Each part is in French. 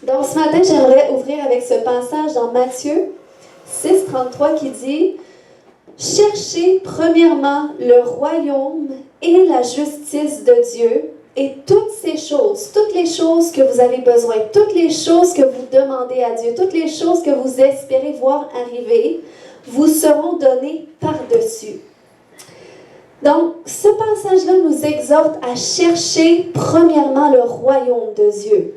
Donc ce matin, j'aimerais ouvrir avec ce passage dans Matthieu 6,33 qui dit « Cherchez premièrement le royaume et la justice de Dieu, et toutes ces choses, toutes les choses que vous avez besoin, toutes les choses que vous demandez à Dieu, toutes les choses que vous espérez voir arriver, vous seront données par-dessus. » Donc, ce passage-là nous exhorte à chercher premièrement le royaume de Dieu.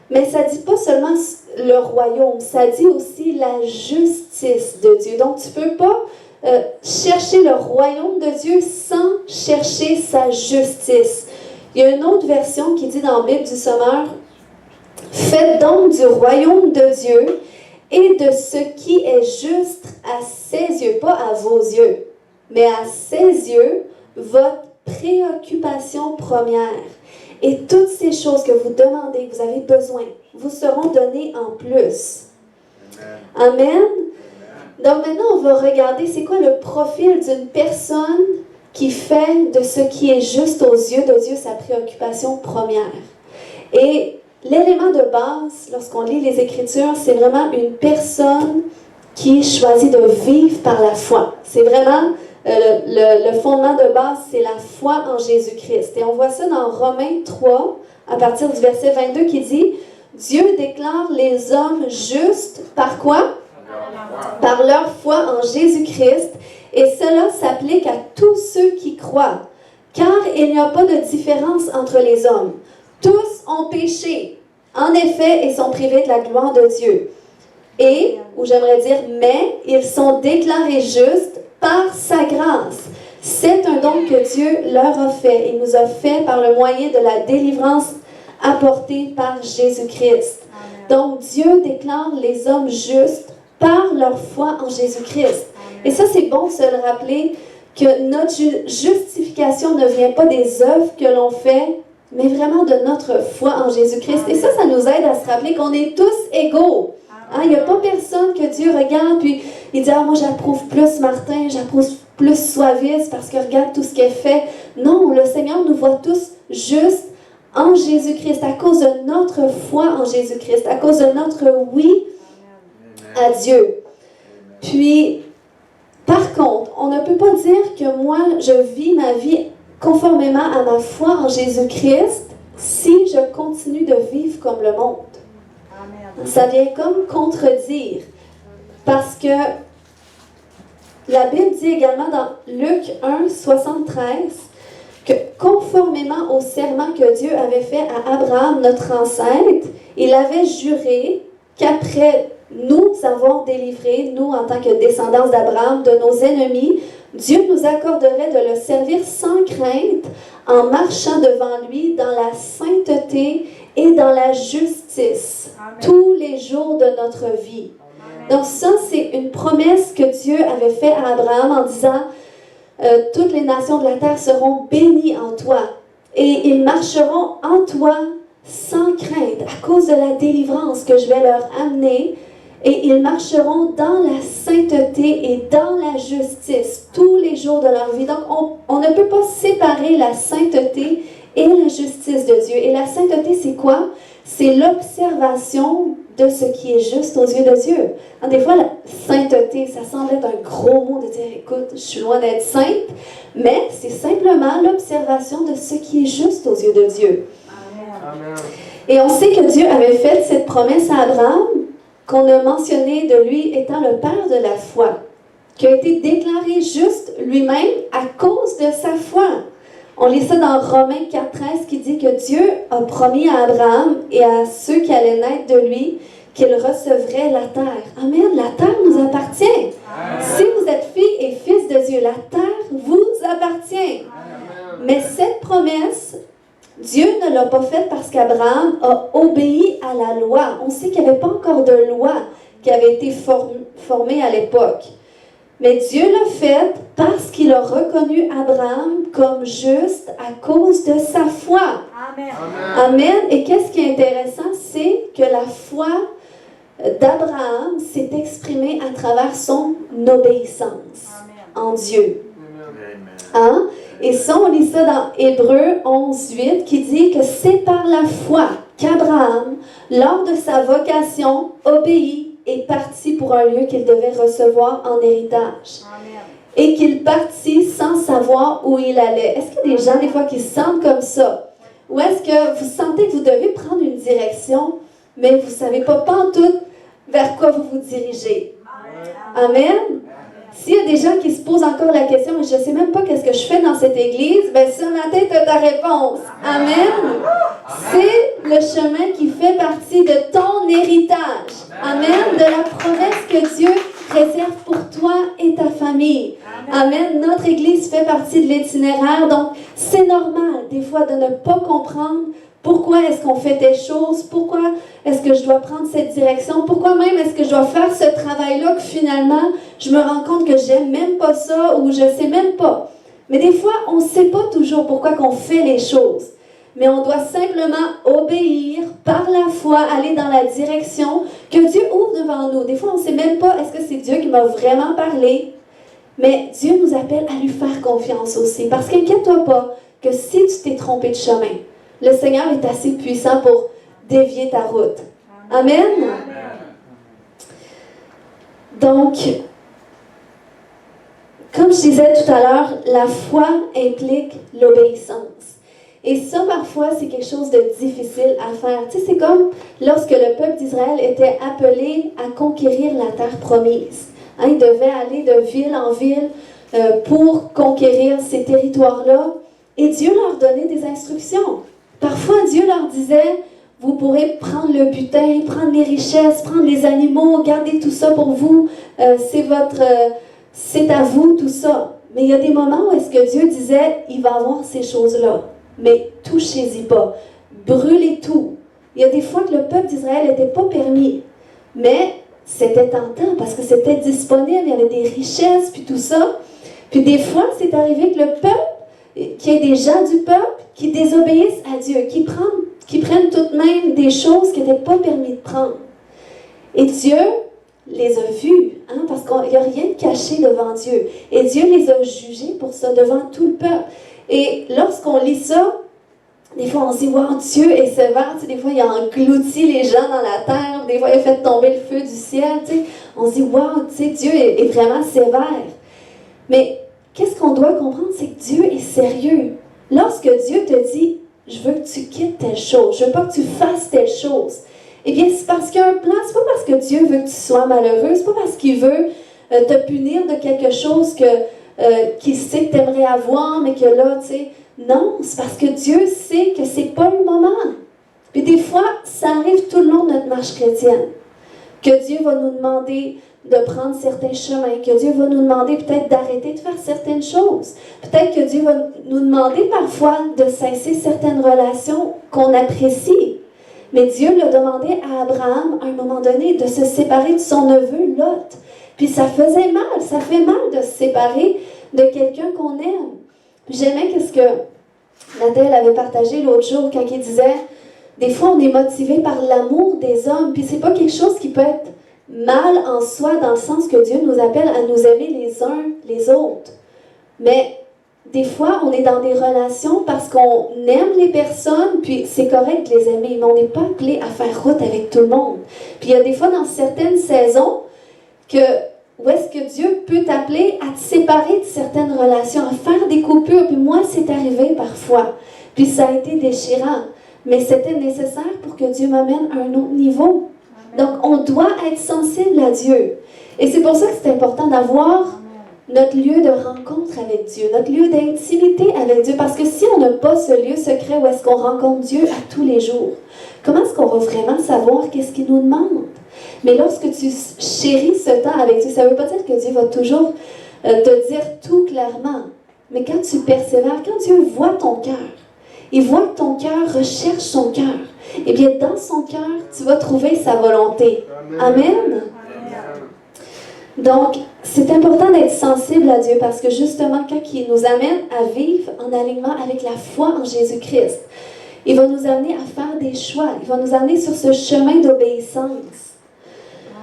Mais ça ne dit pas seulement le royaume, ça dit aussi la justice de Dieu. Donc, tu ne peux pas chercher le royaume de Dieu sans chercher sa justice. Il y a une autre version qui dit dans la Bible du Sommeur, « Faites donc du royaume de Dieu et de ce qui est juste à ses yeux, pas à vos yeux, mais à ses yeux, votre préoccupation première. Et toutes ces choses que vous demandez, que vous avez besoin, vous seront données en plus. » Amen. Donc maintenant, on va regarder c'est quoi le profil d'une personne qui fait de ce qui est juste aux yeux de Dieu sa préoccupation première. Et l'élément de base, lorsqu'on lit les Écritures, c'est vraiment une personne qui choisit de vivre par la foi. C'est vraiment le fondement de base, c'est la foi en Jésus-Christ. Et on voit ça dans Romains 3, à partir du verset 22, qui dit « Dieu déclare les hommes justes par quoi? Par leur foi en Jésus-Christ. Et cela s'applique à tous ceux qui croient. Car il n'y a pas de différence entre les hommes. Tous ont péché, en effet, et sont privés de la gloire de Dieu. Et, ou j'aimerais dire, mais ils sont déclarés justes par sa grâce. C'est un don que Dieu leur a fait. Il nous a fait par le moyen de la délivrance apportée par Jésus-Christ. Donc, Dieu déclare les hommes justes par leur foi en Jésus-Christ. Et ça, c'est bon de se le rappeler que notre justification ne vient pas des œuvres que l'on fait, mais vraiment de notre foi en Jésus-Christ. Et ça nous aide à se rappeler qu'on est tous égaux. Hein, il n'y a pas personne que Dieu regarde puis il dit « Ah, moi j'approuve plus Martin, j'approuve plus Soavis parce que regarde tout ce qu'elle fait. » Non, le Seigneur nous voit tous justes en Jésus-Christ, à cause de notre foi en Jésus-Christ, à cause de notre oui à Dieu. Puis, par contre, on ne peut pas dire que moi, je vis ma vie conformément à ma foi en Jésus-Christ si je continue de vivre comme le monde. Ça vient comme contredire. Parce que la Bible dit également dans Luc 1, 73, que conformément au serment que Dieu avait fait à Abraham, notre ancêtre, il avait juré qu'après nous avons délivré, nous en tant que descendants d'Abraham, de nos ennemis, Dieu nous accorderait de le servir sans crainte en marchant devant lui dans la sainteté et dans la justice. Amen. Tous les jours de notre vie. Amen. Donc ça, c'est une promesse que Dieu avait faite à Abraham en disant « Toutes les nations de la terre seront bénies en toi et ils marcheront en toi sans crainte à cause de la délivrance que je vais leur amener. Et ils marcheront dans la sainteté et dans la justice tous les jours de leur vie. » Donc, on ne peut pas séparer la sainteté et la justice de Dieu. Et la sainteté, c'est quoi? C'est l'observation de ce qui est juste aux yeux de Dieu. Alors, des fois, la sainteté, ça semble être un gros mot de dire « Écoute, je suis loin d'être sainte. » Mais c'est simplement l'observation de ce qui est juste aux yeux de Dieu. Amen. Et on sait que Dieu avait fait cette promesse à Abraham, qu'on a mentionné de lui étant le père de la foi, qui a été déclaré juste lui-même à cause de sa foi. On lit ça dans Romains 4,13 qui dit que Dieu a promis à Abraham et à ceux qui allaient naître de lui qu'il recevrait la terre. Amen, la terre nous appartient. Amen. Si vous êtes fille et fils de Dieu, la terre vous appartient. Amen. Mais cette promesse, Dieu ne l'a pas faite parce qu'Abraham a obéi à la loi. On sait qu'il n'y avait pas encore de loi qui avait été formée à l'époque. Mais Dieu l'a faite parce qu'il a reconnu Abraham comme juste à cause de sa foi. Amen. Amen. Et qu'est-ce qui est intéressant, c'est que la foi d'Abraham s'est exprimée à travers son obéissance en Dieu. Hein? Et ça, on lit ça dans Hébreux 11, 8, qui dit que c'est par la foi qu'Abraham, lors de sa vocation, obéit et partit pour un lieu qu'il devait recevoir en héritage. Amen. Et qu'il partit sans savoir où il allait. Est-ce qu'il y a des gens, des fois, qui se sentent comme ça? Ou est-ce que vous sentez que vous devez prendre une direction, mais vous ne savez pas pantoute vers quoi vous vous dirigez? Amen. S'il y a des gens qui se posent encore la question, mais je ne sais même pas qu'est-ce que je fais dans cette église, bien, ce matin, tu as ta réponse. Amen. C'est le chemin qui fait partie de ton héritage. Amen. De la promesse que Dieu réserve pour toi et ta famille. Amen. Notre église fait partie de l'itinéraire, donc c'est normal des fois de ne pas comprendre pourquoi est-ce qu'on fait des choses, pourquoi est-ce que je dois prendre cette direction, pourquoi même est-ce que je dois faire ce travail-là que finalement je me rends compte que j'aime même pas ça ou je sais même pas. Mais des fois, on ne sait pas toujours pourquoi qu'on fait les choses. Mais on doit simplement obéir par la foi, aller dans la direction que Dieu ouvre devant nous. Des fois, on ne sait même pas est-ce que c'est Dieu qui m'a vraiment parlé. Mais Dieu nous appelle à lui faire confiance aussi. Parce qu'inquiète-toi pas que si tu t'es trompé de chemin, le Seigneur est assez puissant pour dévier ta route. Amen. Donc, comme je disais tout à l'heure, la foi implique l'obéissance. Et ça, parfois, c'est quelque chose de difficile à faire. Tu sais, c'est comme lorsque le peuple d'Israël était appelé à conquérir la terre promise. Hein, ils devaient aller de ville en ville pour conquérir ces territoires-là. Et Dieu leur donnait des instructions. Parfois, Dieu leur disait, vous pourrez prendre le butin, prendre les richesses, prendre les animaux, garder tout ça pour vous. C'est à vous, tout ça. Mais il y a des moments où est-ce que Dieu disait, il va avoir ces choses-là. Mais touchez-y pas. Brûlez tout. Il y a des fois que le peuple d'Israël n'était pas permis. Mais c'était tentant parce que c'était disponible. Il y avait des richesses, puis tout ça. Puis des fois, c'est arrivé que le peuple, qu'il y ait des gens du peuple qui désobéissent à Dieu, qui prennent tout de même des choses qui n'étaient pas permis de prendre. Et Dieu les a vus, hein, parce qu'il n'y a rien de caché devant Dieu. Et Dieu les a jugés pour ça, devant tout le peuple. Et lorsqu'on lit ça, des fois on se dit, wow, Dieu est sévère. Tu sais, des fois, il a englouti les gens dans la terre. Des fois, il a fait tomber le feu du ciel. Tu sais. On se dit, wow, tu sais, Dieu est vraiment sévère. Mais qu'est-ce qu'on doit comprendre? C'est que Dieu est sérieux. Lorsque Dieu te dit, je veux que tu quittes telle chose, je veux pas que tu fasses telle chose, eh bien, c'est parce qu'il y a un plan. C'est pas parce que Dieu veut que tu sois malheureux, c'est pas parce qu'il veut te punir de quelque chose qu'il sait que tu aimerais avoir, mais que là, tu sais, non, c'est parce que Dieu sait que c'est pas le moment. Puis des fois, ça arrive tout le long de notre marche chrétienne, que Dieu va nous demander de prendre certains chemins, que Dieu va nous demander peut-être d'arrêter de faire certaines choses. Peut-être que Dieu va nous demander parfois de cesser certaines relations qu'on apprécie. Mais Dieu l'a demandé à Abraham, à un moment donné, de se séparer de son neveu Lot. Puis ça faisait mal, ça fait mal de se séparer de quelqu'un qu'on aime. J'aimais ce que Nathalie avait partagé l'autre jour quand il disait, des fois on est motivé par l'amour des hommes, puis c'est pas quelque chose qui peut être mal en soi, dans le sens que Dieu nous appelle à nous aimer les uns les autres. Mais des fois, on est dans des relations parce qu'on aime les personnes, puis c'est correct de les aimer, mais on n'est pas appelé à faire route avec tout le monde. Puis il y a des fois, dans certaines saisons, où est-ce que Dieu peut t'appeler à te séparer de certaines relations, à faire des coupures. Puis moi, c'est arrivé parfois. Puis ça a été déchirant. Mais c'était nécessaire pour que Dieu m'amène à un autre niveau. Donc, on doit être sensible à Dieu. Et c'est pour ça que c'est important d'avoir notre lieu de rencontre avec Dieu, notre lieu d'intimité avec Dieu. Parce que si on n'a pas ce lieu secret où est-ce qu'on rencontre Dieu à tous les jours, comment est-ce qu'on va vraiment savoir qu'est-ce qu'il nous demande? Mais lorsque tu chéris ce temps avec Dieu, ça ne veut pas dire que Dieu va toujours te dire tout clairement. Mais quand tu persévères, quand Dieu voit ton cœur, il voit que ton cœur recherche son cœur, eh bien, dans son cœur, tu vas trouver sa volonté. Amen. Donc, c'est important d'être sensible à Dieu parce que justement, quand il nous amène à vivre en alignement avec la foi en Jésus-Christ, il va nous amener à faire des choix. Il va nous amener sur ce chemin d'obéissance.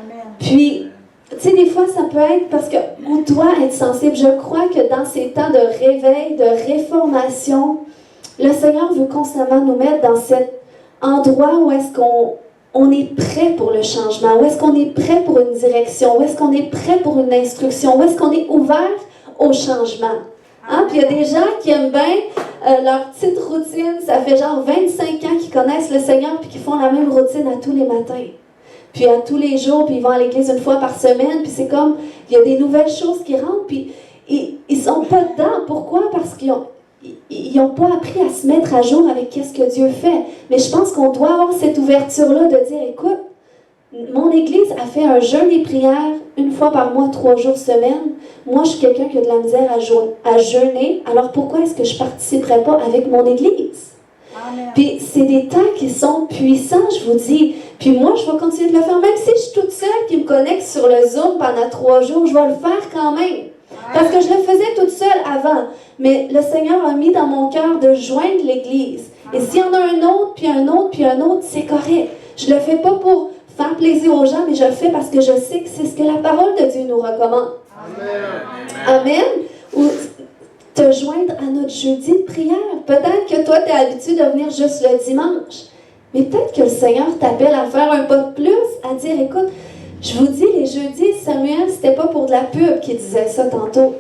Amen. Puis, tu sais, des fois, ça peut être parce qu'on doit être sensible. Je crois que dans ces temps de réveil, de réformation, le Seigneur veut constamment nous mettre dans cette endroit où est-ce qu'on est prêt pour le changement, où est-ce qu'on est prêt pour une direction, où est-ce qu'on est prêt pour une instruction, où est-ce qu'on est ouvert au changement. Hein? Puis il y a des gens qui aiment bien leur petite routine. Ça fait genre 25 ans qu'ils connaissent le Seigneur puis qu'ils font la même routine à tous les matins. Puis à tous les jours, puis ils vont à l'église une fois par semaine. Puis c'est comme, il y a des nouvelles choses qui rentrent, puis ils ne sont pas dedans. Pourquoi? Parce qu'ils n'ont pas appris à se mettre à jour avec qu'est-ce que Dieu fait. Mais je pense qu'on doit avoir cette ouverture-là de dire, écoute, mon église a fait un jeûne et prière une fois par mois, 3 jours semaine. Moi, je suis quelqu'un qui a de la misère à jeûner. Alors pourquoi est-ce que je ne participerais pas avec mon église? Amen. Puis c'est des temps qui sont puissants, je vous dis. Puis moi, je vais continuer de le faire. Même si je suis toute seule qui me connecte sur le Zoom pendant 3 jours, je vais le faire quand même. Parce que je le faisais toute seule avant. Mais le Seigneur a mis dans mon cœur de joindre l'Église. Et s'il y en a un autre, puis un autre, puis un autre, c'est correct. Je ne le fais pas pour faire plaisir aux gens, mais je le fais parce que je sais que c'est ce que la parole de Dieu nous recommande. Amen. Amen. Ou te joindre à notre jeudi de prière. Peut-être que toi, tu es habitué de venir juste le dimanche. Mais peut-être que le Seigneur t'appelle à faire un pas de plus, à dire, écoute, je vous dis, les jeudis, Samuel, c'était pas pour de la pub qui disait ça tantôt.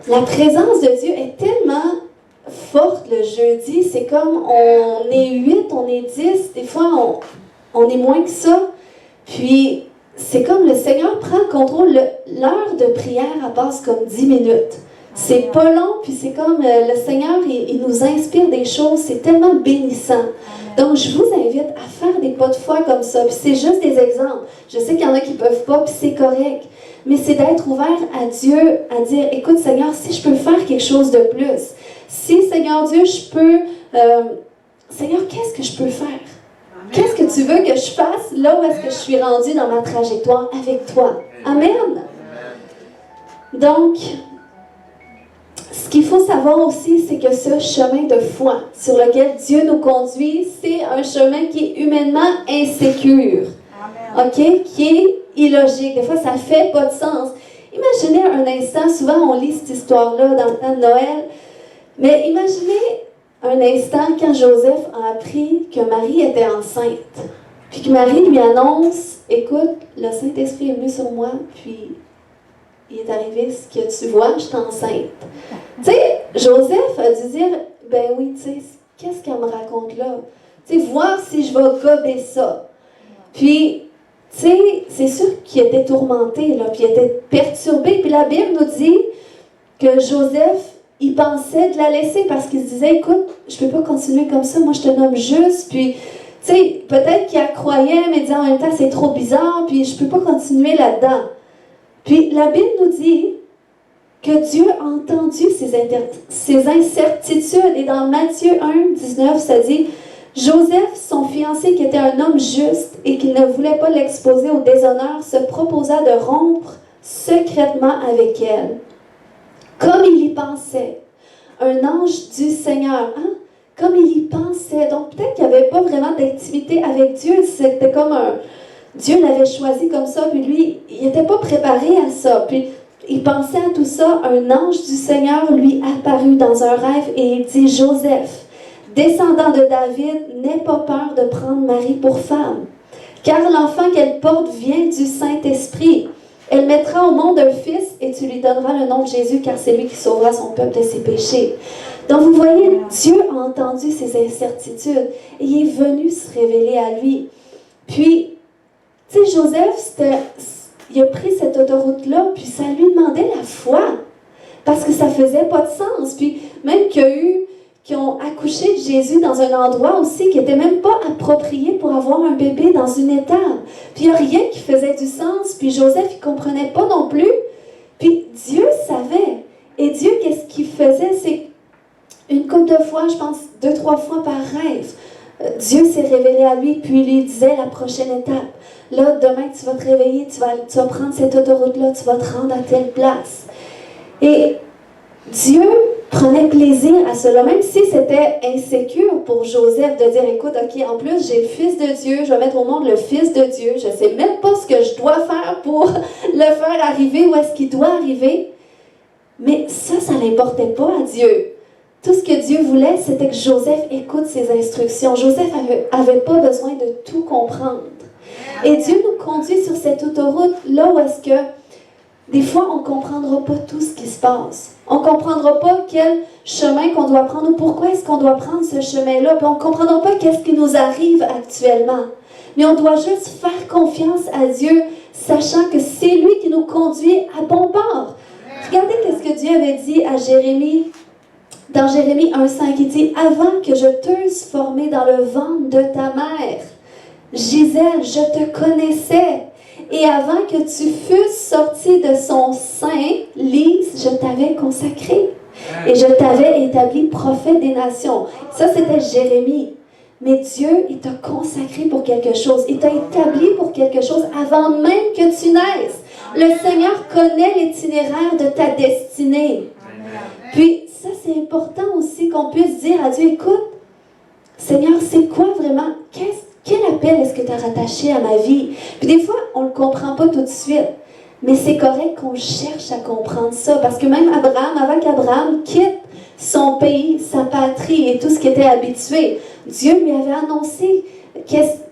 La présence de Dieu est tellement forte le jeudi. C'est comme on est 8, on est 10. Des fois, on est moins que ça. Puis, c'est comme le Seigneur prend le contrôle. L'heure de prière, elle passe comme 10 minutes. C'est pas long, puis c'est comme le Seigneur, il nous inspire des choses. C'est tellement bénissant. Donc, je vous invite à faire des pas de foi comme ça. Puis c'est juste des exemples. Je sais qu'il y en a qui ne peuvent pas, puis c'est correct. Mais c'est d'être ouvert à Dieu, à dire, écoute Seigneur, si je peux faire quelque chose de plus, si Seigneur Dieu, je peux... Seigneur, qu'est-ce que je peux faire? Amen. Qu'est-ce que tu veux que je fasse là où est-ce que je suis rendue dans ma trajectoire avec toi? Amen. Amen. Donc... ce qu'il faut savoir aussi, c'est que ce chemin de foi sur lequel Dieu nous conduit, c'est un chemin qui est humainement insécure. Amen. OK? Qui est illogique. Des fois, ça ne fait pas de sens. Imaginez un instant, souvent on lit cette histoire-là dans le temps de Noël, mais imaginez un instant quand Joseph a appris que Marie était enceinte. Puis que Marie lui annonce, écoute, le Saint-Esprit est venu sur moi, puis... il est arrivé ce que tu vois, je suis enceinte. Tu sais, Joseph a dû dire, ben oui, tu sais, qu'est-ce qu'elle me raconte là? Tu sais, voir si je vais gober ça. Puis, tu sais, c'est sûr qu'il était tourmenté, là, puis il était perturbé. Puis la Bible nous dit que Joseph, il pensait de la laisser parce qu'il se disait, écoute, je peux pas continuer comme ça, moi je te nomme juste, puis... tu sais, peut-être qu'il croyait, mais disait en même temps, c'est trop bizarre, puis je peux pas continuer là-dedans. Puis la Bible nous dit que Dieu a entendu ces incertitudes. Et dans Matthieu 1, 19, ça dit « Joseph, son fiancé, qui était un homme juste et qui ne voulait pas l'exposer au déshonneur, se proposa de rompre secrètement avec elle. Comme il y pensait, un ange du Seigneur, hein? Comme il y pensait. Donc peut-être qu'il n'y avait pas vraiment d'intimité avec Dieu. C'était comme un... Dieu l'avait choisi comme ça, puis lui, il n'était pas préparé à ça. Puis il pensait à tout ça. Un ange du Seigneur lui apparut dans un rêve et il dit « Joseph, descendant de David, n'aie pas peur de prendre Marie pour femme, car l'enfant qu'elle porte vient du Saint-Esprit. Elle mettra au monde un fils et tu lui donneras le nom de Jésus, car c'est lui qui sauvera son peuple de ses péchés. » Donc vous voyez, Dieu a entendu ces incertitudes et il est venu se révéler à lui. Puis, tu sais, Joseph, il a pris cette autoroute-là, puis ça lui demandait la foi, parce que ça faisait pas de sens. Puis même qu'il y a eu, qui ont accouché de Jésus dans un endroit aussi qui n'était même pas approprié pour avoir un bébé dans une étable. Puis il n'y a rien qui faisait du sens, puis Joseph, il ne comprenait pas non plus. Puis Dieu savait. Et Dieu, qu'est-ce qu'il faisait? C'est une couple de fois, je pense 2-3 fois par rêve. Dieu s'est révélé à lui, puis il lui disait la prochaine étape. Là, demain, tu vas te réveiller, tu vas prendre cette autoroute-là, tu vas te rendre à telle place. Et Dieu prenait plaisir à cela, même si c'était insécure pour Joseph de dire, écoute, ok, en plus, j'ai le Fils de Dieu, je vais mettre au monde le Fils de Dieu, je ne sais même pas ce que je dois faire pour le faire arriver où est-ce qu'il doit arriver. Mais ça n'importait pas à Dieu. tout ce que Dieu voulait, c'était que Joseph écoute ses instructions. Joseph avait pas besoin de tout comprendre. Et Dieu nous conduit sur cette autoroute, là où est-ce que, des fois, on ne comprendra pas tout ce qui se passe. On ne comprendra pas quel chemin qu'on doit prendre ou pourquoi est-ce qu'on doit prendre ce chemin-là. Puis on ne comprendra pas qu'est-ce qui nous arrive actuellement. Mais on doit juste faire confiance à Dieu, sachant que c'est lui qui nous conduit à bon port. Regardez ce que Dieu avait dit à Jérémie. Dans Jérémie 1,5, il dit « Avant que je t'eusse formé dans le ventre de ta mère, Gisèle, je te connaissais. Et avant que tu fusses sorti de son sein, Lise, je t'avais consacré. Et je t'avais établi prophète des nations. » Ça, c'était Jérémie. Mais Dieu, il t'a consacré pour quelque chose. Il t'a établi pour quelque chose avant même que tu naisses. Le Seigneur connaît l'itinéraire de ta destinée. Puis, ça, c'est important aussi qu'on puisse dire à Dieu, écoute, Seigneur, c'est quoi vraiment? Quel appel est-ce que tu as rattaché à ma vie? Puis des fois, on ne le comprend pas tout de suite. Mais c'est correct qu'on cherche à comprendre ça. Parce que même Abraham, avant qu'Abraham quitte son pays, sa patrie et tout ce qui était habitué, Dieu lui avait annoncé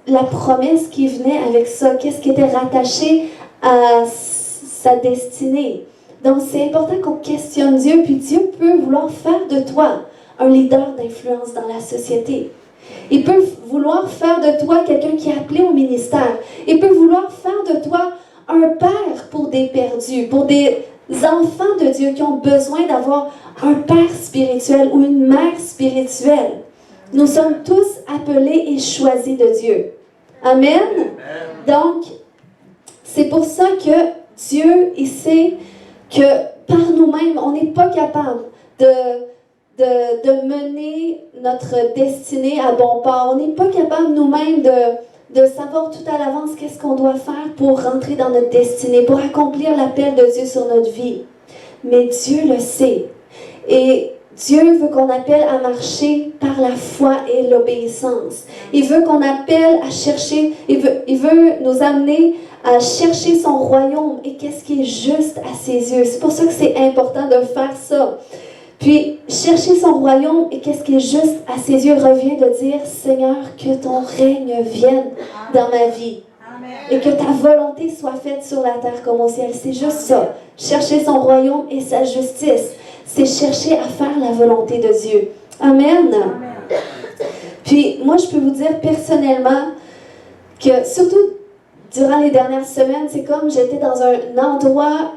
la promesse qui venait avec ça, qu'est-ce qui était rattaché à sa destinée. Donc, c'est important qu'on questionne Dieu, puis Dieu peut vouloir faire de toi un leader d'influence dans la société. Il peut vouloir faire de toi quelqu'un qui est appelé au ministère. Il peut vouloir faire de toi un père pour des perdus, pour des enfants de Dieu qui ont besoin d'avoir un père spirituel ou une mère spirituelle. Nous sommes tous appelés et choisis de Dieu. Amen. Donc, c'est pour ça que Dieu, il sait que par nous-mêmes, on n'est pas capable de mener notre destinée à bon port. On n'est pas capable nous-mêmes de savoir tout à l'avance qu'est-ce qu'on doit faire pour rentrer dans notre destinée, pour accomplir l'appel de Dieu sur notre vie. Mais Dieu le sait. Et Dieu veut qu'on appelle à marcher par la foi et l'obéissance. Il veut qu'on appelle à chercher, il veut nous amener à chercher son royaume et qu'est-ce qui est juste à ses yeux. C'est pour ça que c'est important de faire ça. Puis, chercher son royaume et qu'est-ce qui est juste à ses yeux revient de dire, Seigneur, que ton règne vienne dans ma vie. Et que ta volonté soit faite sur la terre comme au ciel. C'est juste ça. Chercher son royaume et sa justice. C'est chercher à faire la volonté de Dieu. Amen. Puis, moi, je peux vous dire personnellement que, surtout durant les dernières semaines, c'est comme j'étais dans un endroit,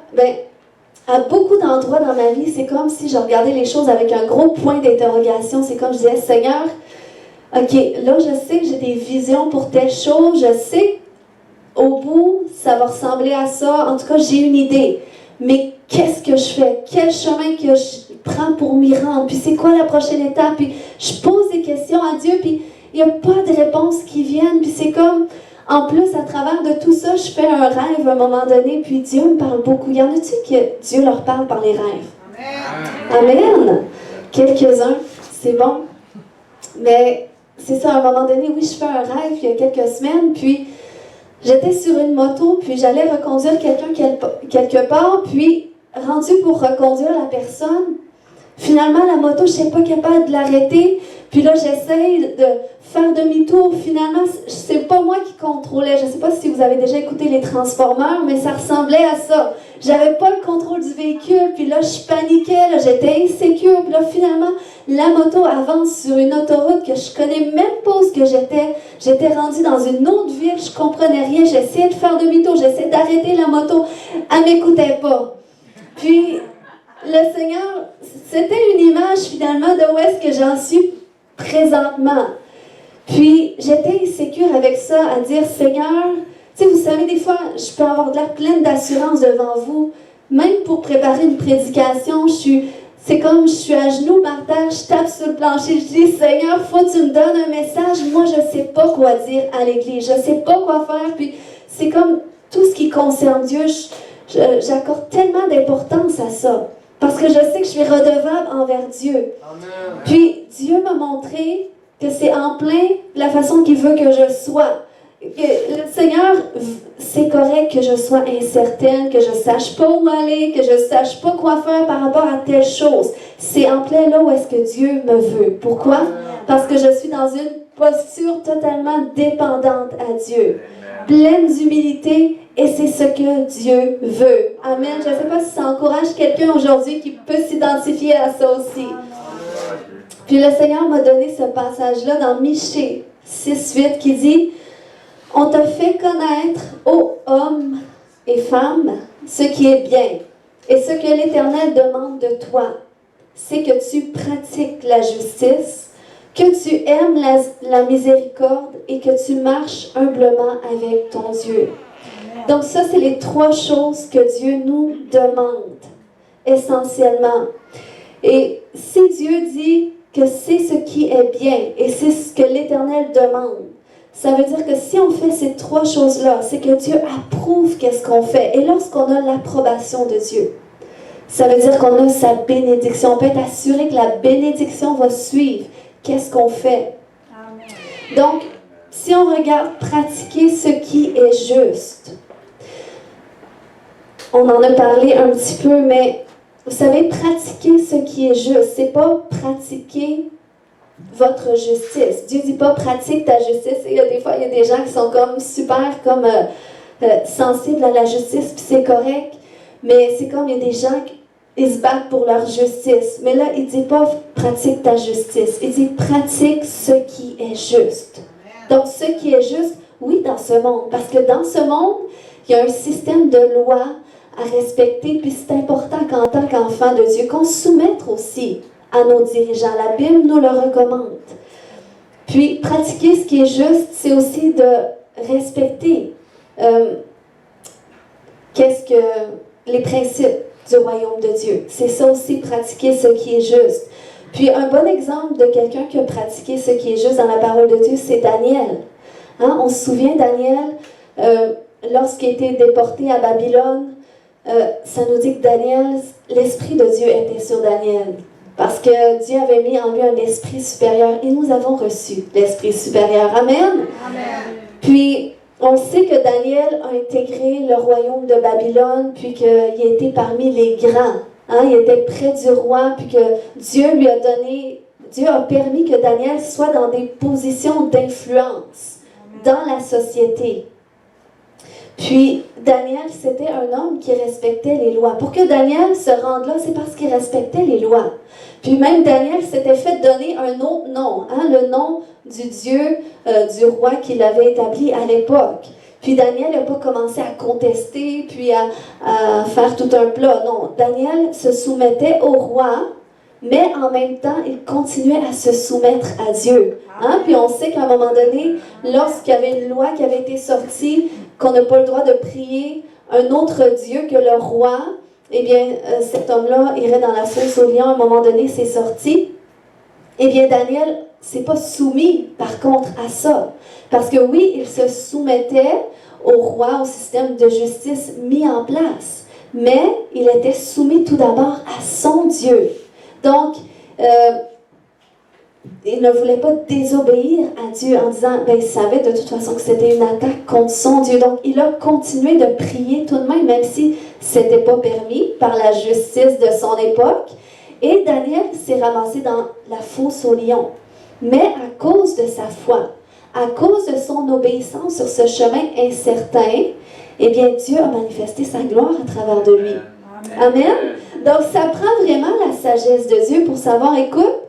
à beaucoup d'endroits dans ma vie, c'est comme si je regardais les choses avec un gros point d'interrogation. C'est comme je disais, Seigneur, OK, là, je sais que j'ai des visions pour telle chose. Je sais, au bout, ça va ressembler à ça. En tout cas, j'ai une idée. Mais qu'est-ce que je fais? Quel chemin que je prends pour m'y rendre? Puis c'est quoi la prochaine étape? Puis je pose des questions à Dieu, puis il n'y a pas de réponses qui viennent. Puis c'est comme, en plus, à travers de tout ça, je fais un rêve à un moment donné, puis Dieu me parle beaucoup. Y en a-tu que Dieu leur parle par les rêves? Amen! Amen. Quelques-uns, c'est bon. Mais c'est ça, à un moment donné, oui, je fais un rêve il y a quelques semaines, puis j'étais sur une moto, puis j'allais reconduire quelqu'un quelque part, puis rendu pour reconduire la personne, finalement, la moto, je n'étais pas capable de l'arrêter, puis là, j'essaye de faire demi-tour. Finalement, c'est pas moi qui contrôlais. Je ne sais pas si vous avez déjà écouté les Transformers, mais ça ressemblait à ça. J'avais pas le contrôle du véhicule, puis là, je paniquais, là, j'étais insécure, puis là, finalement, la moto avance sur une autoroute que je connais même pas où ce que j'étais. J'étais rendue dans une autre ville, je comprenais rien, j'essayais de faire demi-tour, j'essayais d'arrêter la moto, elle m'écoutait pas. Puis, le Seigneur, c'était une image finalement de où est-ce que j'en suis présentement. Puis, j'étais insécure avec ça, à dire, Seigneur, tu sais, vous savez, des fois, je peux avoir de l'air pleine d'assurance devant vous. Même pour préparer une prédication, c'est comme je suis à genoux par terre, je tape sur le plancher, je dis, Seigneur, faut que tu me donnes un message. Moi, je ne sais pas quoi dire à l'Église, je ne sais pas quoi faire. Puis, c'est comme tout ce qui concerne Dieu, j'accorde tellement d'importance à ça. Parce que je sais que je suis redevable envers Dieu. Amen. Puis, Dieu m'a montré que c'est en plein la façon qu'il veut que je sois. Que le Seigneur, c'est correct que je sois incertaine, que je ne sache pas où aller, que je ne sache pas quoi faire par rapport à telle chose. c'est en plein là où est-ce que Dieu me veut. Pourquoi? Parce que je suis dans une posture totalement dépendante à Dieu, pleine d'humilité, et c'est ce que Dieu veut. Amen. Je ne sais pas si ça encourage quelqu'un aujourd'hui qui peut s'identifier à ça aussi. Puis le Seigneur m'a donné ce passage-là dans Michée 6:8 qui dit « On t'a fait connaître, ô hommes et femmes, ce qui est bien, et ce que l'Éternel demande de toi, c'est que tu pratiques la justice, que tu aimes la miséricorde et que tu marches humblement avec ton Dieu. » Donc ça, c'est les 3 choses que Dieu nous demande, essentiellement. Et si Dieu dit que c'est ce qui est bien et c'est ce que l'Éternel demande, ça veut dire que si on fait ces 3 choses-là, c'est que Dieu approuve qu'est-ce qu'on fait. Et lorsqu'on a l'approbation de Dieu, ça veut dire qu'on a sa bénédiction. On peut être assuré que la bénédiction va suivre qu'est-ce qu'on fait. Amen. Donc, si on regarde pratiquer ce qui est juste, on en a parlé un petit peu, mais vous savez, pratiquer ce qui est juste, c'est pas pratiquer votre justice. Dieu dit pas pratique ta justice. Et des fois, il y a des gens qui sont comme super sensibles à la justice, puis c'est correct. Mais c'est comme il y a des gens qui se battent pour leur justice. Mais là, il dit pas pratique ta justice. Il dit pratique ce qui est juste. Donc, ce qui est juste, oui, dans ce monde. Parce que dans ce monde, il y a un système de lois à respecter, puis c'est important qu'en tant qu'enfant de Dieu, qu'on se soumette aussi à nos dirigeants. La Bible nous le recommande. Puis, pratiquer ce qui est juste, c'est aussi de respecter les principes du royaume de Dieu. C'est ça aussi, pratiquer ce qui est juste. Puis, un bon exemple de quelqu'un qui a pratiqué ce qui est juste dans la parole de Dieu, c'est Daniel. Hein? On se souvient, Daniel, lorsqu'il a été déporté à Babylone, ça nous dit que Daniel, l'Esprit de Dieu était sur Daniel. Parce que Dieu avait mis en lui un esprit supérieur. Et nous avons reçu l'esprit supérieur. Amen? Amen. Puis, on sait que Daniel a intégré le royaume de Babylone, puis qu'il a été parmi les grands. Hein? Il était près du roi, puis que Dieu a permis que Daniel soit dans des positions d'influence dans la société. Puis, Daniel, c'était un homme qui respectait les lois. Pour que Daniel se rende là, c'est parce qu'il respectait les lois. Puis même Daniel s'était fait donner un autre nom, hein, le nom du Dieu, du roi qu'il avait établi à l'époque. Puis Daniel n'a pas commencé à contester, puis à faire tout un plat. Non, Daniel se soumettait au roi, mais en même temps, il continuait à se soumettre à Dieu. Hein? Puis on sait qu'à un moment donné, lorsqu'il y avait une loi qui avait été sortie, qu'on n'a pas le droit de prier un autre Dieu que le roi, eh bien, cet homme-là irait dans la fosse au lion. À un moment donné, c'est sorti. Eh bien, Daniel ne s'est pas soumis, par contre, à ça. Parce que oui, il se soumettait au roi, au système de justice mis en place. Mais il était soumis tout d'abord à son Dieu. Donc, il ne voulait pas désobéir à Dieu en disant, il savait de toute façon que c'était une attaque contre son Dieu. Donc, il a continué de prier tout de même si ce n'était pas permis par la justice de son époque. Et Daniel s'est ramassé dans la fosse au lion. Mais à cause de sa foi, à cause de son obéissance sur ce chemin incertain, eh bien, Dieu a manifesté sa gloire à travers de lui. Amen. Donc, ça prend vraiment la sagesse de Dieu pour savoir, écoute,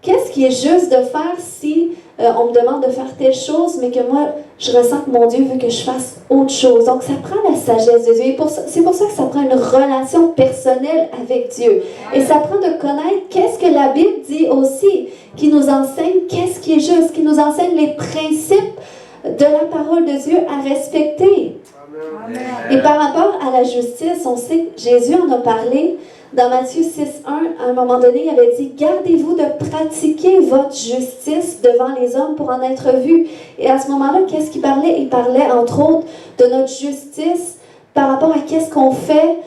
qu'est-ce qui est juste de faire si on me demande de faire telle chose, mais que moi, je ressens que mon Dieu veut que je fasse autre chose. Donc, ça prend la sagesse de Dieu. Et c'est pour ça que ça prend une relation personnelle avec Dieu. Et ça prend de connaître qu'est-ce que la Bible dit aussi, qui nous enseigne qu'est-ce qui est juste, qui nous enseigne les principes de la parole de Dieu à respecter. Amen. Et par rapport à la justice, on sait que Jésus en a parlé dans Matthieu 6:1, à un moment donné, il avait dit « Gardez-vous de pratiquer votre justice devant les hommes pour en être vus. » Et à ce moment-là, qu'est-ce qu'il parlait? Il parlait, entre autres, de notre justice par rapport à qu'est-ce qu'on fait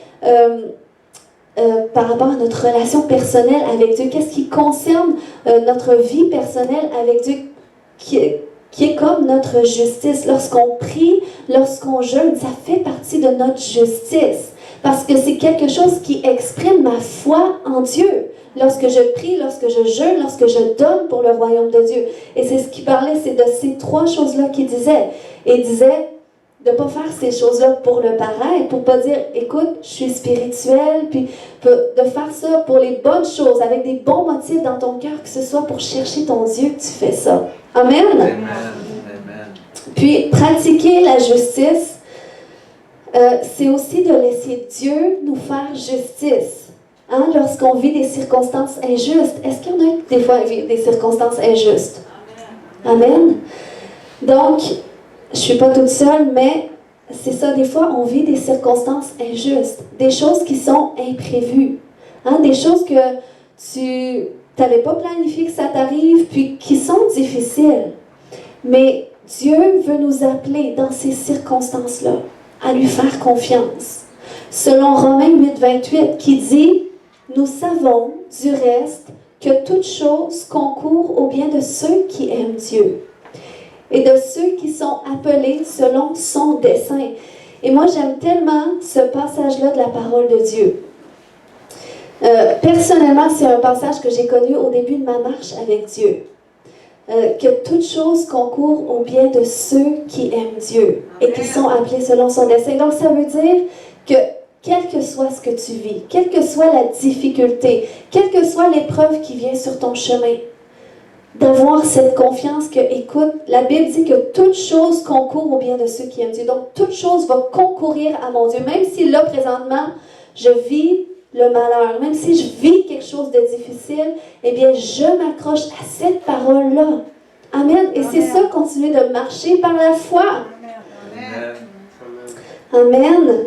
par rapport à notre relation personnelle avec Dieu. Qu'est-ce qui concerne notre vie personnelle avec Dieu qui est comme notre justice. Lorsqu'on prie, lorsqu'on jeûne, ça fait partie de notre justice. Parce que c'est quelque chose qui exprime ma foi en Dieu. lorsque je prie, lorsque je jeûne, lorsque je donne pour le royaume de Dieu. Et c'est ce qu'il parlait, c'est de ces trois choses-là qu'il disait. Et il disait de ne pas faire ces choses-là pour le paraître, pour ne pas dire, écoute, je suis spirituel, puis de faire ça pour les bonnes choses, avec des bons motifs dans ton cœur, que ce soit pour chercher ton Dieu que tu fais ça. Amen. Amen. Puis, pratiquer la justice, c'est aussi de laisser Dieu nous faire justice. Hein? Lorsqu'on vit des circonstances injustes, est-ce qu'il y en a des fois qui vivent des circonstances injustes? Amen. Donc, je ne suis pas toute seule, mais c'est ça, des fois, on vit des circonstances injustes, des choses qui sont imprévues, hein? Des choses que tu n'avais pas planifié que ça t'arrive, puis qui sont difficiles. Mais Dieu veut nous appeler dans ces circonstances-là à lui faire confiance. Selon Romains 8, 28, qui dit « Nous savons, du reste, que toute chose concourt au bien de ceux qui aiment Dieu et de ceux qui sont appelés selon son dessein. » Et moi, j'aime tellement ce passage-là de la parole de Dieu. Personnellement, c'est un passage que j'ai connu au début de ma marche avec Dieu. Que toute chose concourt au bien de ceux qui aiment Dieu et qui sont appelés selon son dessein. Donc, ça veut dire que quel que soit ce que tu vis, quelle que soit la difficulté, quelle que soit l'épreuve qui vient sur ton chemin, d'avoir cette confiance que, écoute, la Bible dit que toute chose concourt au bien de ceux qui aiment Dieu. Donc, toute chose va concourir à mon Dieu. Même si là, présentement, je vis le malheur, même si je vis quelque chose de difficile, eh bien, je m'accroche à cette parole-là. Amen. Et c'est ça, continuer de marcher par la foi. Amen.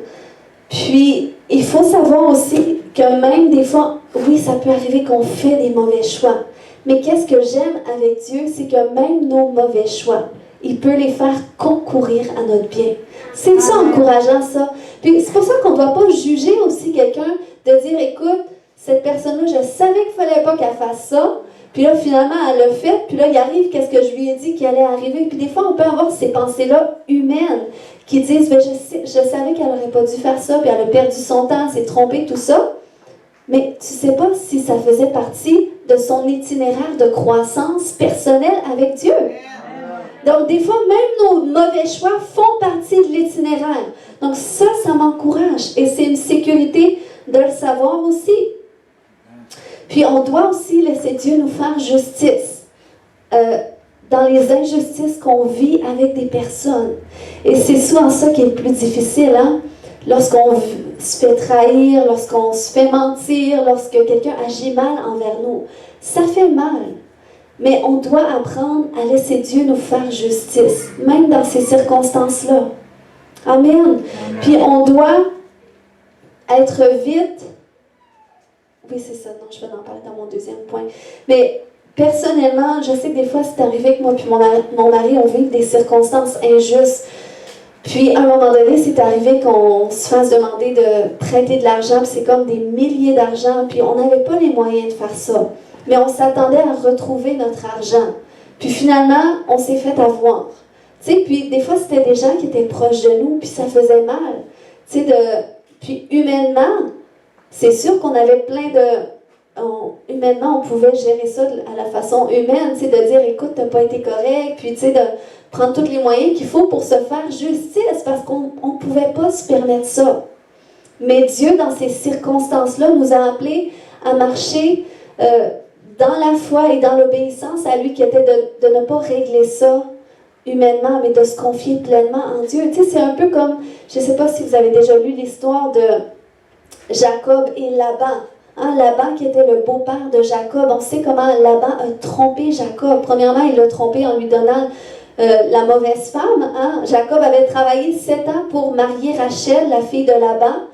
Puis, il faut savoir aussi que même des fois, oui, ça peut arriver qu'on fait des mauvais choix. Mais qu'est-ce que j'aime avec Dieu, c'est que même nos mauvais choix, il peut les faire concourir à notre bien. C'est ça encourageant, ça. Puis c'est pour ça qu'on ne doit pas juger aussi quelqu'un de dire, écoute, cette personne-là, je savais qu'il ne fallait pas qu'elle fasse ça. Puis là, finalement, elle l'a fait. Puis là, il arrive qu'est-ce que je lui ai dit qui allait arriver. Puis des fois, on peut avoir ces pensées-là humaines qui disent, ben, je savais qu'elle n'aurait pas dû faire ça. Puis elle a perdu son temps, elle s'est trompée, tout ça. Mais tu ne sais pas si ça faisait partie de son itinéraire de croissance personnelle avec Dieu. Donc, des fois, même nos mauvais choix font partie de l'itinéraire. Donc, ça m'encourage. Et c'est une sécurité de le savoir aussi. Puis, on doit aussi laisser Dieu nous faire justice dans les injustices qu'on vit avec des personnes. Et c'est souvent ça qui est le plus difficile, hein? Lorsqu'on se fait trahir, lorsqu'on se fait mentir, lorsque quelqu'un agit mal envers nous. Ça fait mal. Mais on doit apprendre à laisser Dieu nous faire justice, même dans ces circonstances-là. Amen. Amen. Puis on doit être vite. Oui, c'est ça. Non, je vais en parler dans mon deuxième point. Mais personnellement, je sais que des fois, c'est arrivé que moi et mon mari, on vit des circonstances injustes. Puis, à un moment donné, c'est arrivé qu'on se fasse demander de prêter de l'argent, puis c'est comme des milliers d'argent, puis on n'avait pas les moyens de faire ça. Mais on s'attendait à retrouver notre argent. Puis finalement, on s'est fait avoir. Tu sais, puis des fois, c'était des gens qui étaient proches de nous, puis ça faisait mal. Tu sais, puis humainement, c'est sûr qu'on avait plein de... humainement, on pouvait gérer ça à la façon humaine, tu sais, de dire, écoute, t'as pas été correct, puis tu sais, de prendre tous les moyens qu'il faut pour se faire justice, parce qu'on ne pouvait pas se permettre ça. Mais Dieu, dans ces circonstances-là, nous a appelés à marcher dans la foi et dans l'obéissance à lui, qui était de ne pas régler ça humainement, mais de se confier pleinement en Dieu. Tu sais, c'est un peu comme, je ne sais pas si vous avez déjà lu l'histoire de Jacob et Laban. Hein, Laban qui était le beau-père de Jacob. On sait comment Laban a trompé Jacob. Premièrement, il l'a trompé en lui donnant la mauvaise femme. Hein. Jacob avait travaillé 7 ans pour marier Rachel, la fille de Laban.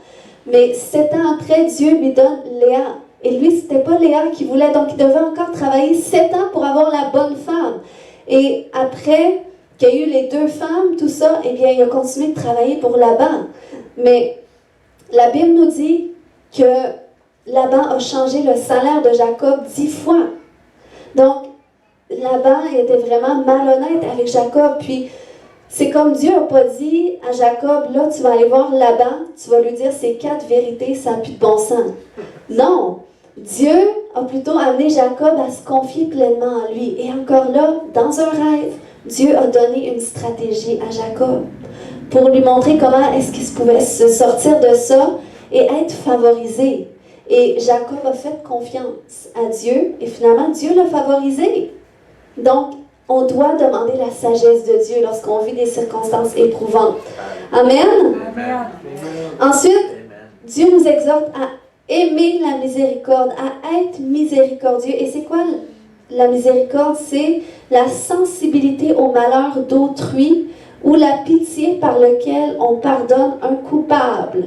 Mais 7 ans après, Dieu lui donne Léa. Et lui, c'était pas Léa qui voulait. Donc, il devait encore travailler 7 ans pour avoir la bonne femme. Et après qu'il y a eu les 2 femmes, tout ça, eh bien, il a continué de travailler pour Laban. Mais la Bible nous dit que Laban a changé le salaire de Jacob 10 fois. Donc, Laban était vraiment malhonnête avec Jacob. Puis, c'est comme Dieu n'a pas dit à Jacob, là, tu vas aller voir Laban, tu vas lui dire ces 4 vérités, ça n'a plus de bon sens. Non. Dieu a plutôt amené Jacob à se confier pleinement en lui. Et encore là, dans un rêve, Dieu a donné une stratégie à Jacob pour lui montrer comment est-ce qu'il pouvait se sortir de ça et être favorisé. Et Jacob a fait confiance à Dieu et finalement Dieu l'a favorisé. Donc, on doit demander la sagesse de Dieu lorsqu'on vit des circonstances éprouvantes. Amen. Amen. Ensuite, Dieu nous exhorte à aimer la miséricorde, à être miséricordieux. Et c'est quoi la miséricorde? C'est la sensibilité au malheur d'autrui ou la pitié par laquelle on pardonne un coupable.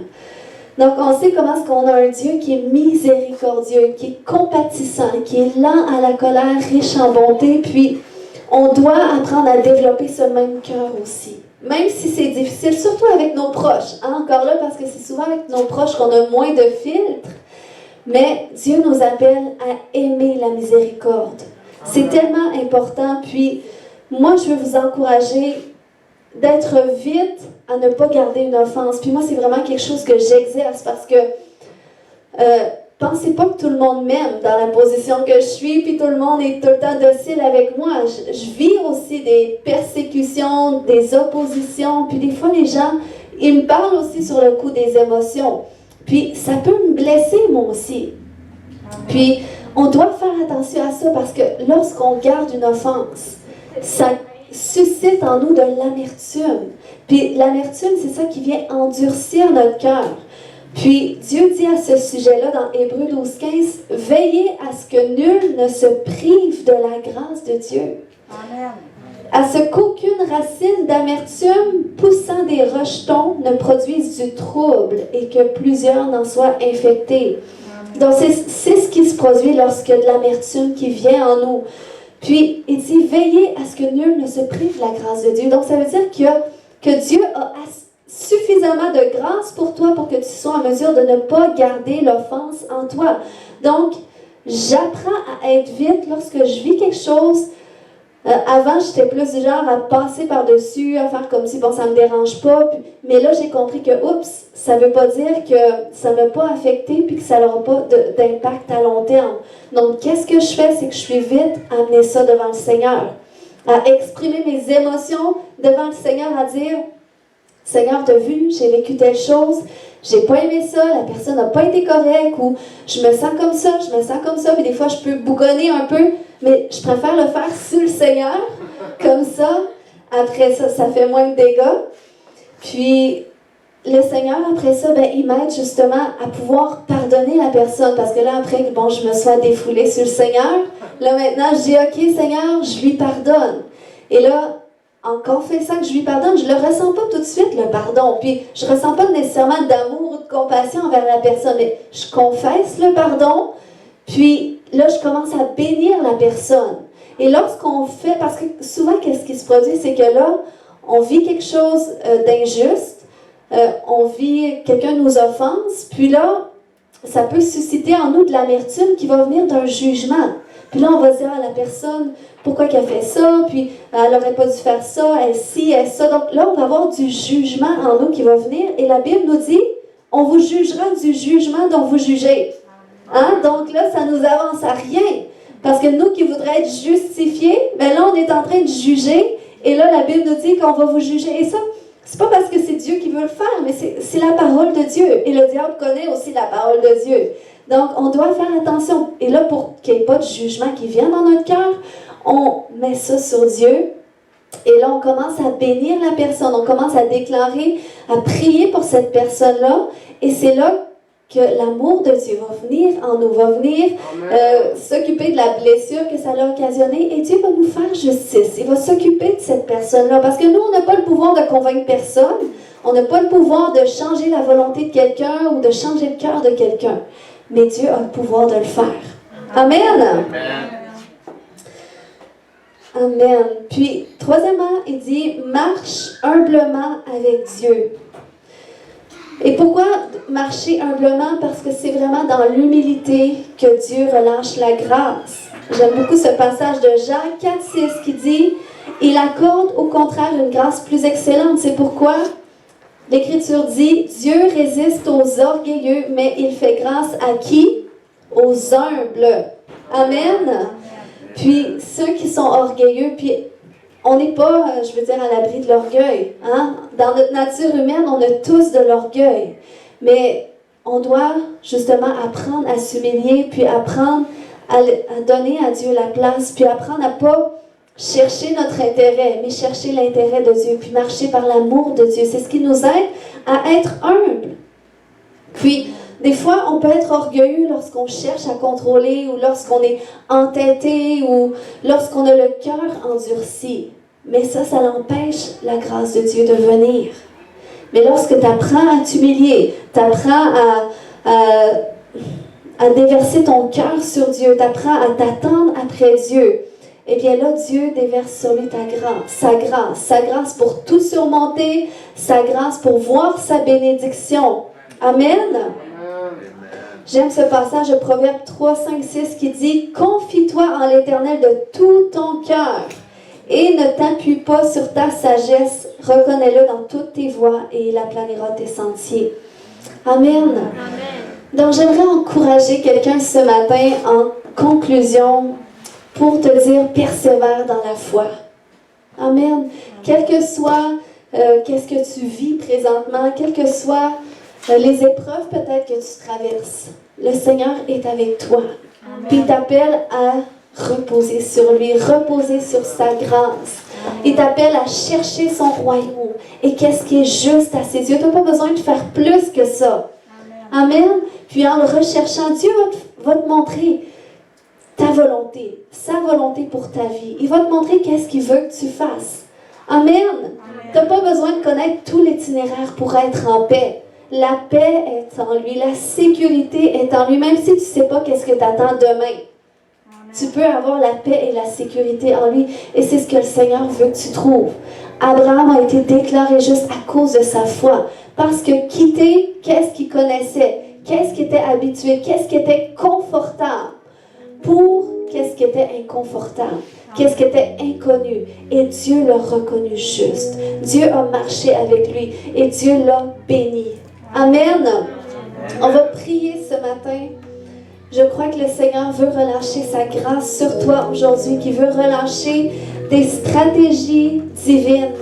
Donc, on sait comment est-ce qu'on a un Dieu qui est miséricordieux, qui est compatissant, qui est lent à la colère, riche en bonté, puis on doit apprendre à développer ce même cœur aussi. Même si c'est difficile, surtout avec nos proches. Hein? Encore là, parce que c'est souvent avec nos proches qu'on a moins de filtres. Mais Dieu nous appelle à aimer la miséricorde. C'est tellement important. Puis, moi, je veux vous encourager d'être vite à ne pas garder une offense. Puis moi, c'est vraiment quelque chose que j'exerce parce que pensez pas que tout le monde m'aime dans la position que je suis, puis tout le monde est tout le temps docile avec moi. Je vis aussi des persécutions, des oppositions, puis des fois les gens, ils me parlent aussi sur le coup des émotions. Puis ça peut me blesser moi aussi. Puis on doit faire attention à ça parce que lorsqu'on garde une offense, ça suscite en nous de l'amertume. Puis l'amertume, c'est ça qui vient endurcir notre cœur. Puis Dieu dit à ce sujet-là dans Hébreux 12:15, « Veillez à ce que nul ne se prive de la grâce de Dieu. » Amen. À ce qu'aucune racine d'amertume poussant des rejetons ne produise du trouble et que plusieurs n'en soient infectés. Amen. Donc c'est ce qui se produit lorsque de l'amertume qui vient en nous. Puis il dit, veillez à ce que nul ne se prive de la grâce de Dieu. Donc ça veut dire que Dieu a suffisamment de grâce pour toi pour que tu sois en mesure de ne pas garder l'offense en toi. Donc, j'apprends à être vite lorsque je vis quelque chose. Avant, j'étais plus du genre à passer par-dessus, à faire comme si, bon, ça ne me dérange pas. Mais là, j'ai compris que, oups, ça ne veut pas dire que ça ne m'a pas affecté puis que ça n'aura pas d'impact à long terme. Donc, qu'est-ce que je fais? C'est que je suis vite à amener ça devant le Seigneur. À exprimer mes émotions devant le Seigneur, à dire, Seigneur, t'as vu, j'ai vécu telle chose, j'ai pas aimé ça, la personne n'a pas été correcte, ou je me sens comme ça, puis des fois je peux bougonner un peu, mais je préfère le faire sur le Seigneur, comme ça, après ça, ça fait moins de dégâts. Puis, le Seigneur, après ça, il m'aide justement à pouvoir pardonner la personne, parce que là, après, bon, je me sois défoulée sur le Seigneur, là maintenant, je dis, ok, Seigneur, je lui pardonne. Et là, en confessant que je lui pardonne, je ne le ressens pas tout de suite, le pardon. Puis, je ne ressens pas nécessairement d'amour ou de compassion envers la personne, mais je confesse le pardon, puis là, je commence à bénir la personne. Et lorsqu'on fait, parce que souvent, qu'est-ce qui se produit, c'est que là, on vit quelque chose d'injuste, on vit, quelqu'un nous offense, puis là, ça peut susciter en nous de l'amertume qui va venir d'un jugement. Puis là, on va dire à la personne, pourquoi qu'elle fait ça, puis elle n'aurait pas dû faire ça, elle ci, elle ça. Donc là, on va avoir du jugement en nous qui va venir. Et la Bible nous dit, on vous jugera du jugement dont vous jugez. Hein? Donc là, ça nous avance à rien. Parce que nous qui voudrions être justifiés, ben là, on est en train de juger. Et là, la Bible nous dit qu'on va vous juger. Et ça, c'est pas parce que c'est Dieu qui veut le faire, mais c'est la parole de Dieu. Et le diable connaît aussi la parole de Dieu. Donc, on doit faire attention. Et là, pour qu'il n'y ait pas de jugement qui vienne dans notre cœur, on met ça sur Dieu. Et là, on commence à bénir la personne. On commence à déclarer, à prier pour cette personne-là. Et c'est là que l'amour de Dieu va venir en nous, va venir s'occuper de la blessure que ça a occasionné. Et Dieu va nous faire justice. Il va s'occuper de cette personne-là. Parce que nous, on n'a pas le pouvoir de convaincre personne. On n'a pas le pouvoir de changer la volonté de quelqu'un ou de changer le cœur de quelqu'un. Mais Dieu a le pouvoir de le faire. Amen. Amen. Amen. Puis, troisièmement, il dit, marche humblement avec Dieu. Et pourquoi marcher humblement? Parce que c'est vraiment dans l'humilité que Dieu relâche la grâce. J'aime beaucoup ce passage de Jacques 4,6 qui dit, il accorde au contraire une grâce plus excellente. C'est pourquoi l'Écriture dit, Dieu résiste aux orgueilleux, mais il fait grâce à qui? aux humbles. Amen. Puis ceux qui sont orgueilleux, puis on n'est pas, je veux dire, à l'abri de l'orgueil. Hein? Dans notre nature humaine, on a tous de l'orgueil. Mais on doit justement apprendre à s'humilier, puis apprendre à donner à Dieu la place, puis apprendre à ne pas chercher notre intérêt, mais chercher l'intérêt de Dieu, puis marcher par l'amour de Dieu. C'est ce qui nous aide à être humbles. Puis, des fois, on peut être orgueilleux lorsqu'on cherche à contrôler, ou lorsqu'on est entêté, ou lorsqu'on a le cœur endurci. Mais ça l'empêche la grâce de Dieu de venir. Mais lorsque tu apprends à t'humilier, tu apprends à déverser ton cœur sur Dieu, tu apprends à t'attendre après Dieu, eh bien là, Dieu déverse sur lui sa grâce pour tout surmonter, sa grâce pour voir sa bénédiction. Amen. J'aime ce passage de Proverbe 3, 5, 6 qui dit « Confie-toi en l'Éternel de tout ton cœur et ne t'appuie pas sur ta sagesse. Reconnais-le dans toutes tes voies et il aplanira tes sentiers. » Amen. Donc, j'aimerais encourager quelqu'un ce matin en conclusion pour te dire « Persévère dans la foi. » Amen. Quel que soit qu'est-ce que tu vis présentement, quelles que soient les épreuves peut-être que tu traverses, le Seigneur est avec toi. Amen. Puis il t'appelle à reposer sur lui, reposer sur sa grâce. Amen. Il t'appelle à chercher son royaume. Et qu'est-ce qui est juste à ses yeux? Tu n'as pas besoin de faire plus que ça. Amen. Amen. Puis en le recherchant, Dieu va te montrer ta volonté, sa volonté pour ta vie. Il va te montrer qu'est-ce qu'il veut que tu fasses. Amen. Amen. Tu n'as pas besoin de connaître tout l'itinéraire pour être en paix. La paix est en lui, la sécurité est en lui, même si tu ne sais pas qu'est-ce que tu attends demain. Amen. Tu peux avoir la paix et la sécurité en lui, et c'est ce que le Seigneur veut que tu trouves. Abraham a été déclaré juste à cause de sa foi, parce que quitter, qu'est-ce qu'il connaissait, qu'est-ce qui était habitué, qu'est-ce qui était confortable, pour qu'est-ce qui était inconfortable, qu'est-ce qui était inconnu. Et Dieu l'a reconnu juste. Dieu a marché avec lui, et Dieu l'a béni. Amen. On va prier ce matin. Je crois que le Seigneur veut relâcher sa grâce sur toi aujourd'hui, qui veut relâcher des stratégies divines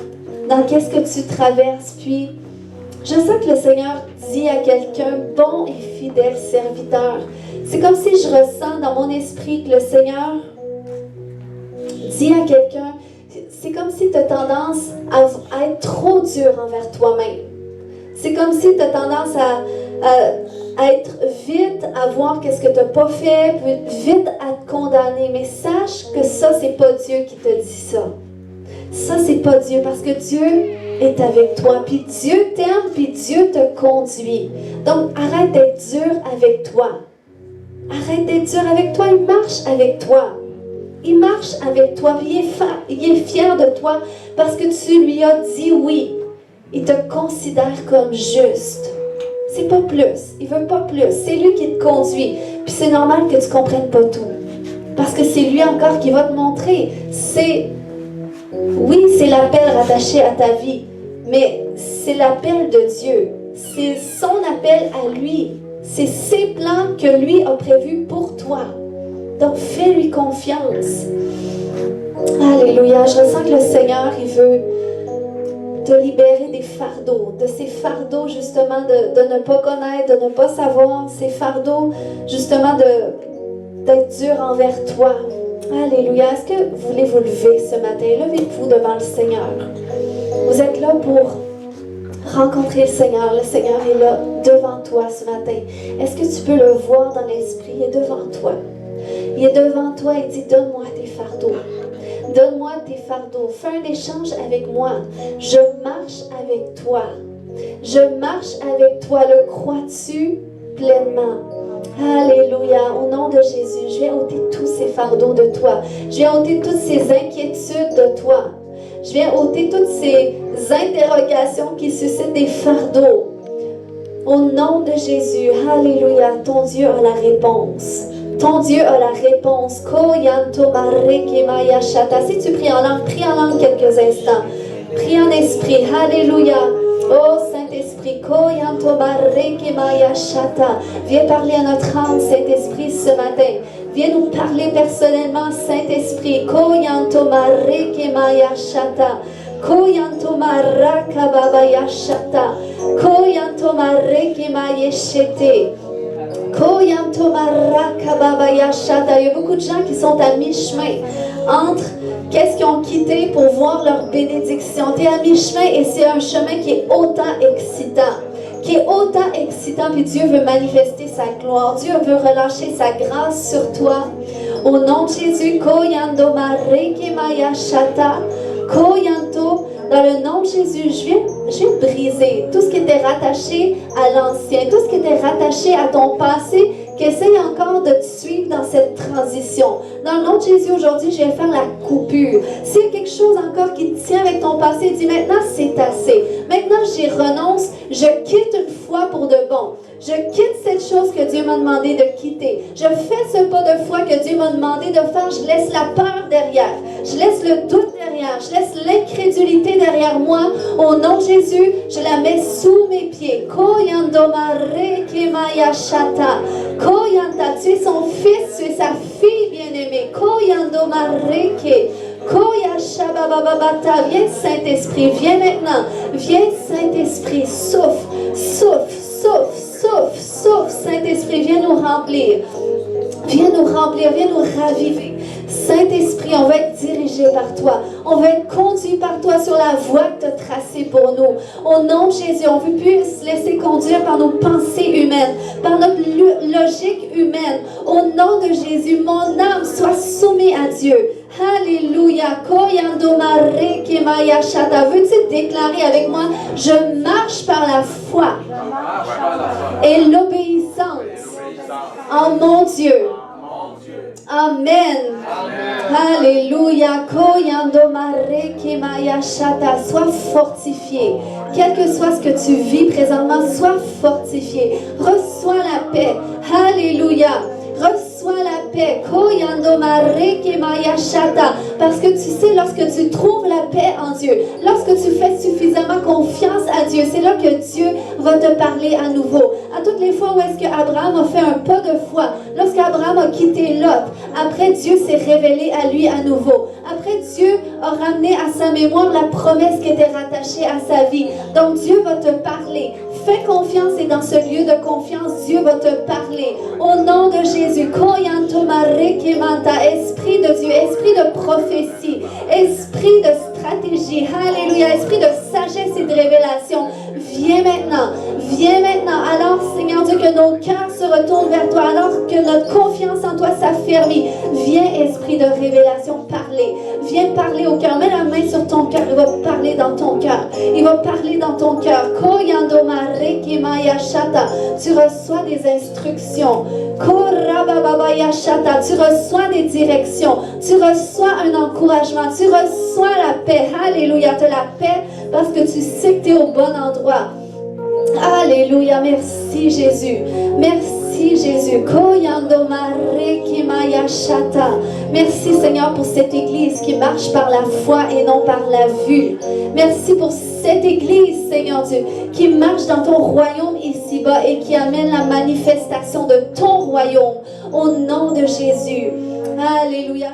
dans qu'est-ce que tu traverses. Puis, je sais que le Seigneur dit à quelqu'un, bon et fidèle serviteur. C'est comme si je ressens dans mon esprit que le Seigneur dit à quelqu'un, c'est comme si tu as tendance à être trop dur envers toi-même. C'est comme si tu as tendance à être vite à voir qu'est-ce que tu n'as pas fait, vite à te condamner. Mais sache que ça, c'est pas Dieu qui te dit ça. Ça, c'est pas Dieu, parce que Dieu est avec toi. Puis Dieu t'aime, puis Dieu te conduit. Donc, arrête d'être dur avec toi. Arrête d'être dur avec toi. Il marche avec toi. Il marche avec toi. Puis il est fier de toi parce que tu lui as dit oui. Il te considère comme juste. C'est pas plus. Il veut pas plus. C'est lui qui te conduit. Puis c'est normal que tu comprennes pas tout. Parce que c'est lui encore qui va te montrer. Oui, c'est l'appel rattaché à ta vie. Mais c'est l'appel de Dieu. C'est son appel à lui. C'est ses plans que lui a prévus pour toi. Donc fais-lui confiance. Alléluia. Je ressens que le Seigneur, il veut te libérer des fardeaux, de ces fardeaux justement de ne pas connaître, de ne pas savoir, ces fardeaux justement d'être dur envers toi. Alléluia. Est-ce que vous voulez vous lever ce matin? Levez-vous devant le Seigneur. Vous êtes là pour rencontrer le Seigneur. Le Seigneur est là devant toi ce matin. Est-ce que tu peux le voir dans l'esprit? Il est devant toi. Il est devant toi et dit, donne-moi tes fardeaux. Donne-moi tes fardeaux. Fais un échange avec moi. Je marche avec toi. Je marche avec toi. Le crois-tu pleinement? Alléluia. Au nom de Jésus, je viens ôter tous ces fardeaux de toi. Je viens ôter toutes ces inquiétudes de toi. Je viens ôter toutes ces interrogations qui suscitent des fardeaux. Au nom de Jésus, alléluia. Ton Dieu a la réponse. Ton Dieu a la réponse. Si tu pries en langue quelques instants. Prie en esprit. Alléluia. Oh Saint-Esprit. Viens parler à notre âme, Saint-Esprit, ce matin. Viens nous parler personnellement, Saint-Esprit. Il y a beaucoup de gens qui sont à mi-chemin entre qu'est-ce qu'ils ont quitté pour voir leur bénédiction. Tu es à mi-chemin et c'est un chemin qui est autant excitant. Puis Dieu veut manifester sa gloire. Dieu veut relâcher sa grâce sur toi. Au nom de Jésus, dans le nom de Jésus, je viens briser tout ce qui était rattaché à l'ancien, tout ce qui était rattaché à ton passé, qui essaye encore de te suivre dans cette transition. Dans le nom de Jésus, aujourd'hui, je viens faire la coupure. S'il y a quelque chose encore qui te tient avec ton passé, dis maintenant, c'est assez. Maintenant, j'y renonce. Je quitte une foi pour de bon. Je quitte cette chose que Dieu m'a demandé de quitter. Je fais ce pas de foi que Dieu m'a demandé de faire. Je laisse la peur derrière. Je laisse le doute derrière. Je laisse l'incrédulité derrière moi. Au nom de Jésus, je la mets sous mes pieds. Tu es son fils, tu es sa fille bien-aimée. Viens Saint-Esprit, viens maintenant. Viens Saint-Esprit, souffle, souffle, souffle, souffle, souffle. Saint-Esprit, viens nous remplir. Viens nous remplir, viens nous raviver. Saint-Esprit, on va être dirigé par toi. On va être conduit par toi sur la voie que tu as tracée pour nous. Au nom de Jésus, on ne veut plus se laisser conduire par nos pensées humaines, par notre logique humaine. Au nom de Jésus, mon âme soit soumise à Dieu. Alléluia. Veux-tu déclarer avec moi, je marche par la foi et l'obéissance en mon Dieu. Amen. Alléluia. Sois fortifié. Quel que soit ce que tu vis présentement, sois fortifié. Reçois la paix. Alléluia. Reçois la paix. Parce que tu sais, lorsque tu trouves la paix en Dieu, lorsque tu fais suffisamment confiance à Dieu, c'est là que Dieu va te parler à nouveau. À toutes les fois où est-ce qu'Abraham a fait un pas de foi, lorsqu'Abraham a quitté Lot, après Dieu s'est révélé à lui à nouveau. Après Dieu a ramené à sa mémoire la promesse qui était rattachée à sa vie. Donc Dieu va te parler. Fais confiance et dans ce lieu de confiance, Dieu va te parler. Au nom de Jésus, Esprit de Dieu, esprit de prophétie, esprit de stratégie, alléluia, esprit de sagesse et de révélation, viens maintenant. Viens maintenant. Alors, Seigneur Dieu, que nos cœurs se retournent vers toi, alors que notre confiance en toi s'affermit. Viens, esprit de révélation, parler. Viens parler au cœur. Mets la main sur ton cœur. Il va parler dans ton cœur. Il va parler dans ton cœur. Tu reçois des instructions. Tu reçois des directions. Tu reçois un encouragement. Tu reçois la paix. Alléluia. Tu as la paix parce que tu sais que tu es au bon endroit. Alléluia. Merci Jésus. Merci Jésus. Merci Seigneur pour cette église qui marche par la foi et non par la vue. Merci pour cette église, Seigneur Dieu, qui marche dans ton royaume ici-bas et qui amène la manifestation de ton royaume au nom de Jésus. Alléluia.